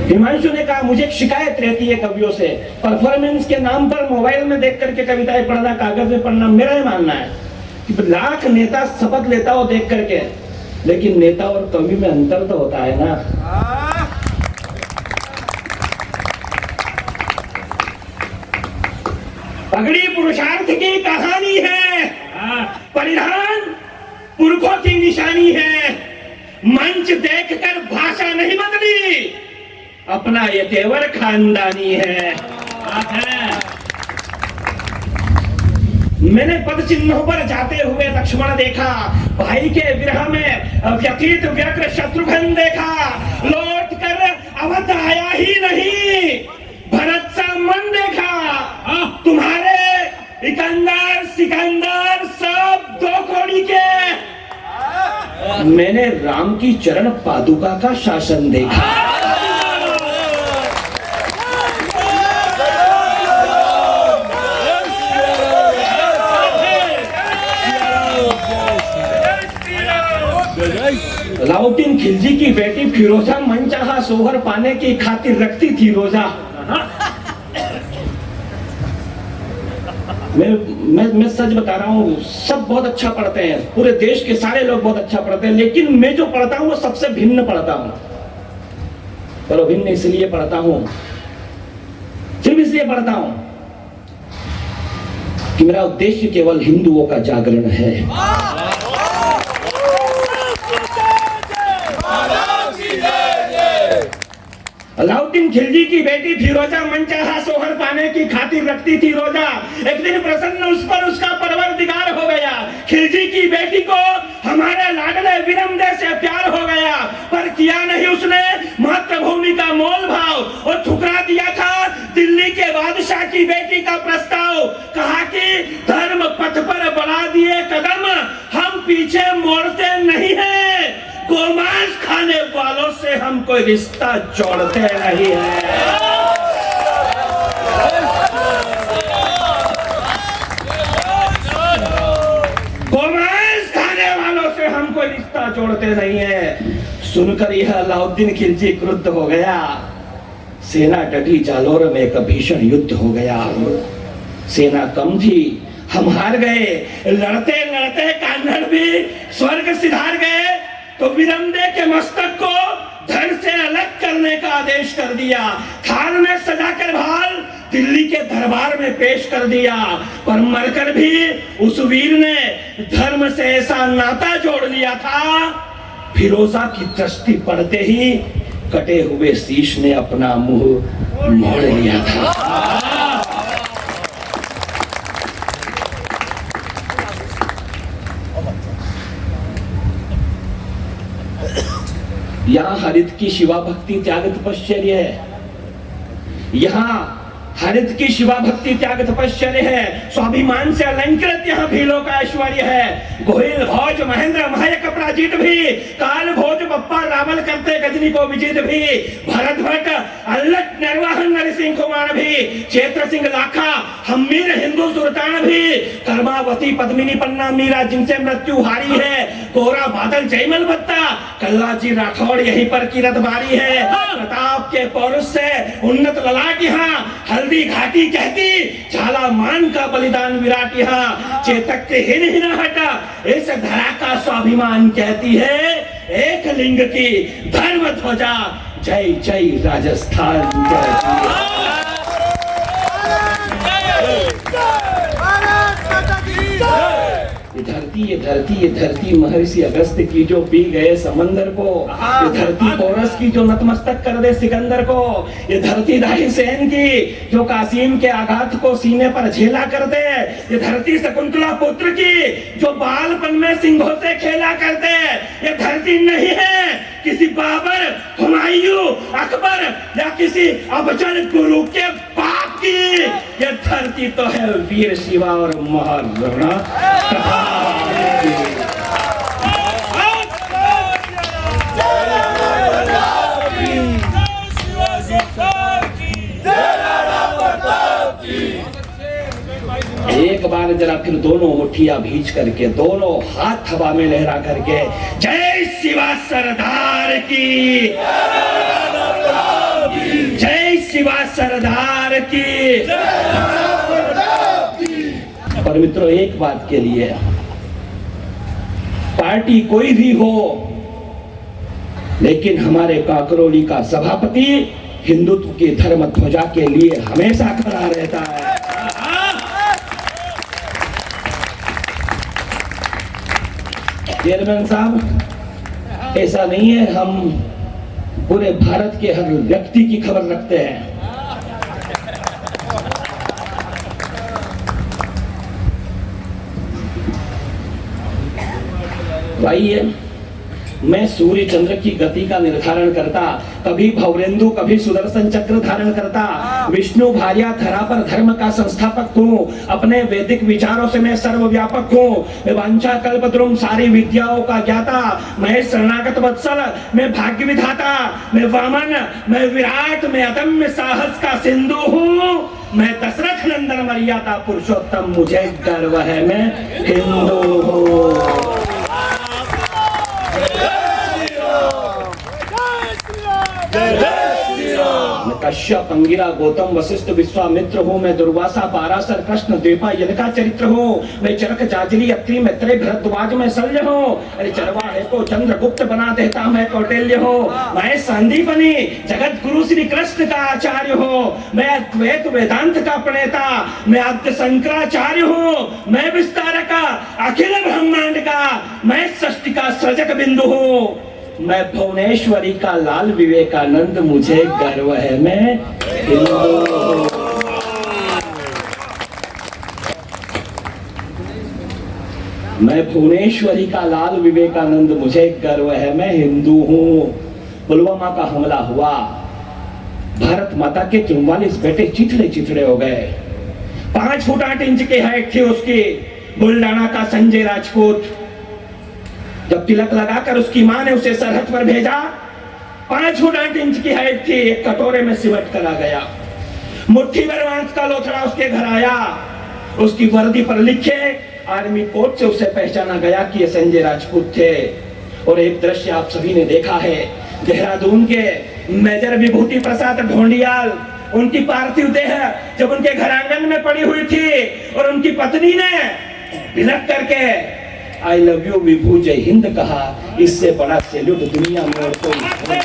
हिमांशु ने कहा मुझे एक शिकायत रहती है कवियों से, परफॉर्मेंस के नाम पर मोबाइल में देख करके कविताएं पढ़ना, कागज में पढ़ना। मेरा ही मानना है कि लाख नेता शपथ लेता हो देख करके, लेकिन नेता और कवि में अंतर तो होता है ना। पगड़ी पुरुषार्थ की कहानी है, परिधान पुरखों की निशानी है। मंच देखकर भाषा नहीं बदली, अपना ये तेवर खानदानी है। मैंने पद चिन्हों पर जाते हुए लक्ष्मण देखा, भाई के विरह में व्यतीत व्यग्र शत्रुघ्न देखा। लौट कर अवध आया ही नहीं, भरत सा मन देखा। तुम्हारे इकंदर सिकंदर सब दो कौड़ी के। मैंने राम की चरण पादुका का शासन देखा। अलाउद्दीन खिलजी की बेटी फिरोजा मनचाहा सोहर पाने की खातिर रखती थी रोजा। मैं सच बता रहा हूँ, सब बहुत अच्छा पढ़ते हैं, पूरे देश के सारे लोग बहुत अच्छा पढ़ते हैं, लेकिन मैं जो पढ़ता हूँ वो सबसे भिन्न पढ़ता हूँ। पर भिन्न इसलिए पढ़ता हूँ, सिर्फ इसलिए पढ़ता हूँ कि मेरा उद्देश्य केवल हिंदुओं का जागरण है। अलाउद्दीन खिलजी की बेटी फिरोजा मनचाहा सोहर पाने की खातिर रखती थी रोजा। एक दिन प्रसन्न उस पर उसका परवरदिगार हो गया। खिलजी की बेटी को हमारे लाडले विरमदे से प्यार हो गया, पर किया नहीं उसने मातृभूमि का मोल भाव और ठुकरा दिया था दिल्ली के बादशाह की बेटी का प्रस्ताव। कहा कि धर्म पथ पर बढ़ा दिए कदम, हम पीछे मोड़ते नहीं हैं, गोमांस खाने वालों से हम कोई रिश्ता जोड़ते नहीं है। गोमांस खाने वालों से हम कोई रिश्ता जोड़ते नहीं है। सुनकर यह अलाउद्दीन खिलजी क्रुद्ध हो गया। सेना डटी, जालोर में एक भीषण युद्ध हो गया। सेना कम थी, हम हार गए। लड़ते लड़ते कान्हड़ भी स्वर्ग सिधार गए, तो विरमदे के मस्तक को धड़ से अलग करने का आदेश कर दिया। थाल में सजाकर भाल दिल्ली के दरबार में पेश कर दिया। पर मरकर भी उस वीर ने धर्म से ऐसा नाता जोड़ लिया था, फिरोजा की दृष्टि पड़ते ही कटे हुए शीश ने अपना मुंह मोड़ लिया था। यहाँ हरित की शिवा भक्ति त्याग तपश्चर्य है। यहाँ हरित की शिवा भक्ति त्याग तपश्चर्य है। स्वाभिमान से अलंकृत यहाँ भीलों का ऐश्वर्य है। गोहिल भोज महेंद्र महयक प्राजीत भी, काल भोज बप्पा रावल करते गजनी को विजित भी, भरत भट्ट अल्लट निर्वाहन नरसिंह कुमार भी, चेत्र सिंह लाखा हमीर हिंदू सुल्तान भी, कर्मावती पद्मिनी पन्ना मीरा जिनसे मृत्यु हारी है, कोरा बादल जयमल बत्ता कल्लाजी राठौड़ यहीं पर की रथबारी है। प्रताप के पौरुष से उन्नत ललाट यहाँ, हल्दी घाटी कहती झाला मान का बलिदान विराट यहाँ, चेतक के हिन हिन हटा इस धरा का स्वाभिमान कहती है एक लिंग की धर्म ध्वजा जय जय राजस्थान कहती है। ये धरती महर्षि अगस्त की जो पी गए समंदर को, ये धरती पोरस की जो नतमस्तक कर दे सिकंदर को, ये धरती दाही सेन की जो कासिम के आघात को सीने पर झेला कर दे, ये धरती शकुंतला पुत्र की जो बालपन में सिंहों से खेला कर दे, ये धरती नहीं है किसी बाबर हुमायूं अकबर या किसी अफजल गुरु के बाप की, ये धरती तो है वीर शिवा और महाराणा एक बार जरा फिर दोनों मुट्ठियां भींच करके, दोनों हाथ हवा में लहरा करके जय शिवा सरदार की। सरदार की। और मित्रों, एक बात के लिए, पार्टी कोई भी हो, लेकिन हमारे काकरोली का सभापति हिंदुत्व की धर्म ध्वजा के लिए हमेशा खड़ा रहता है। चेयरमैन साहब, ऐसा नहीं है, हम पूरे भारत के हर व्यक्ति की खबर रखते हैं। भाई, मैं सूर्य चंद्र की गति का निर्धारण करता, कभी भवरेंदु कभी सुदर्शन चक्र धारण करता, विष्णु भार्या धरा पर धर्म का संस्थापक हूँ, अपने वैदिक विचारों से मैं सर्वव्यापक हूँ, मैं वांछा कल्पद्रुम सारी विद्याओं का ज्ञाता, मैं शरणागत वत्सल, मैं भाग्य विधाता, मैं वामन, मैं विराट, मैं अदम्य साहस का सिंधु हूँ, मैं दशरथ नंदन मर्यादा पुरुषोत्तम, मुझे गर्व है मैं हिंदू हूँ। कश्यप, अंगिरा, गौतम, वशिष्ठ, विश्वामित्र हूँ, मैं दुर्वासा, पाराशर, कृष्ण, द्वीपा, इनका चरित्र हूँ, मैं चरक, जाजरी, अत्रि, मैत्रेय, भरद्वाज में शल्य हूँ, अरे चरवाहे को चंद्रगुप्त बना देता मैं कौटिल्य हूँ, मैं संदीपनी, जगत गुरु श्री कृष्ण का आचार्य हूँ, मैं अद्वैत वेदांत का प्रणेता, मैं आद्य शंकराचार्य हूँ, मैं विस्तारक अखिल ब्रह्मांड का, मैं सृष्टि का सृजक बिंदु हूँ, मैं भुवनेश्वरी का लाल विवेकानंद, मुझे गर्व है मैं हिंदू हूँ। मैं भुवनेश्वरी का लाल विवेकानंद, मुझे गर्व है मैं हिंदू हूँ। पुलवामा का हमला हुआ, भारत माता के 44 बेटे चिथड़े चिथड़े हो गए। 5 फुट 8 इंच की हाइट थी उसकी। बुल्डाना का संजय राजपूत, जब तिलक लगाकर उसकी मां ने उसे सरहद पर भेजा, 5 फुट 8 इंच की हाइट थी, एक कटोरे में सिमट कर आ गया। मुट्ठी भर मांस का लोथड़ा उसके घर आया, उसकी वर्दी पर लिखे आर्मी कोड से उसे पहचाना गया कि ये संजय राजपूत थे। और एक दृश्य आप सभी ने देखा है, देहरादून के मेजर विभूति प्रसाद ढोंडियाल, उनकी पार्थिव देह जब उनके घर आंगन में पड़ी हुई थी और उनकी पत्नी ने बिलख करके आई लव यू विभू जय हिंद कहा, इससे बड़ा सैल्यूट दुनिया में और कोई नहीं।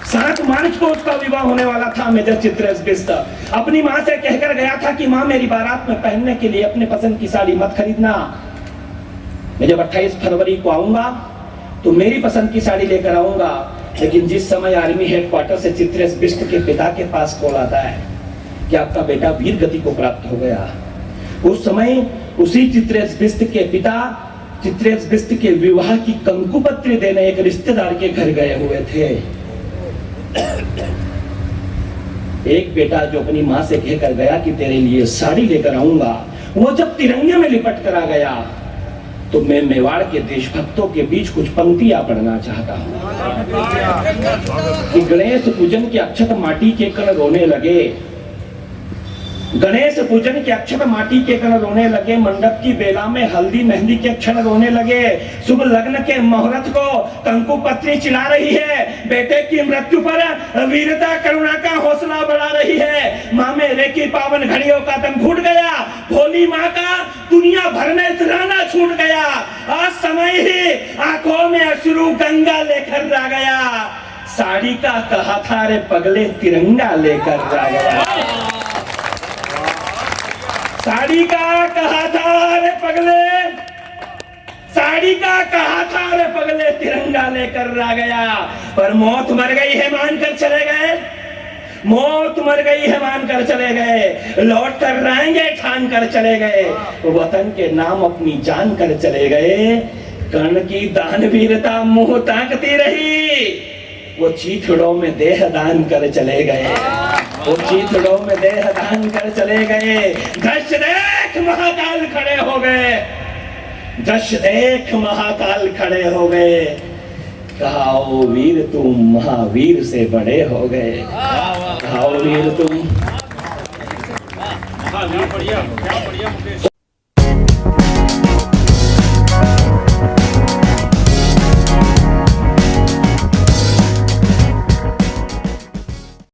7 मार्च को उसका विवाह होने वाला था। मेजर चित्रेश बिष्ट अपनी मां से कहकर गया था कि मां, मेरी बारात में पहनने के लिए अपने पसंद की साड़ी मत खरीदना, मैं जब 28 फरवरी को आऊंगा तो मेरी पसंद की साड़ी लेकर आऊंगा। लेकिन जिस समय आर्मी हेडक्वार्टर से चित्रेश बिष्ट के पिता के पास कॉल आता है कि आपका बेटा वीर गति को प्राप्त हो गया, उस समय उसी चित्रेश बिष्ट के पिता चित्रेश बिष्ट के विवाह की कंकुपत्री देने एक रिश्तेदार के घर गए हुए थे। एक बेटा जो अपनी मां से कहकर गया कि तेरे लिए साड़ी लेकर आऊंगा, वो जब तिरंगे में लिपट कर आ गया तो मैं मेवाड़ के देशभक्तों के बीच कुछ पंक्तियां पढ़ना चाहता हूं कि गणेश पूजन के अक्षत माटी के कण रोने लगे, गणेश पूजन के अक्षर माटी के कण रोने लगे, मंडप की बेला में हल्दी मेहंदी के क्षण रोने लगे, शुभ लग्न के मुहूर्त को कंकु पत्री चिल्ला रही है, बेटे की मृत्यु पर वीरता करुणा का हौसला बढ़ा रही है, माँ मेरे की पावन घड़ियों का दम घुट गया, भोली माँ का दुनिया भर में तिराना छूट गया, आज समय ही आंखों में अश्रु गंगा लेकर आ गया, साड़ी का कहा था रे पगले तिरंगा लेकर आ गया, साड़ी का कहा था रे पगले, साड़ी का कहा था रे पगले तिरंगा लेकर आ गया। पर मौत मर गई है मानकर चले गए, मौत मर गई है मानकर चले गए, लौट कर रहेंगे ठान कर चले गए, वतन के नाम अपनी जान कर चले गए, कर्ण की दानवीरता मुंह ताकती रही, वो चीथड़ों में देह दान कर चले गए, वो चीथड़ों में देह दान कर चले गए। दश देख महाकाल खड़े हो गए, दश देख महाकाल खड़े हो गए, कहा ओ वीर तुम महावीर से बड़े हो गए, कहा ओ वीर तुम।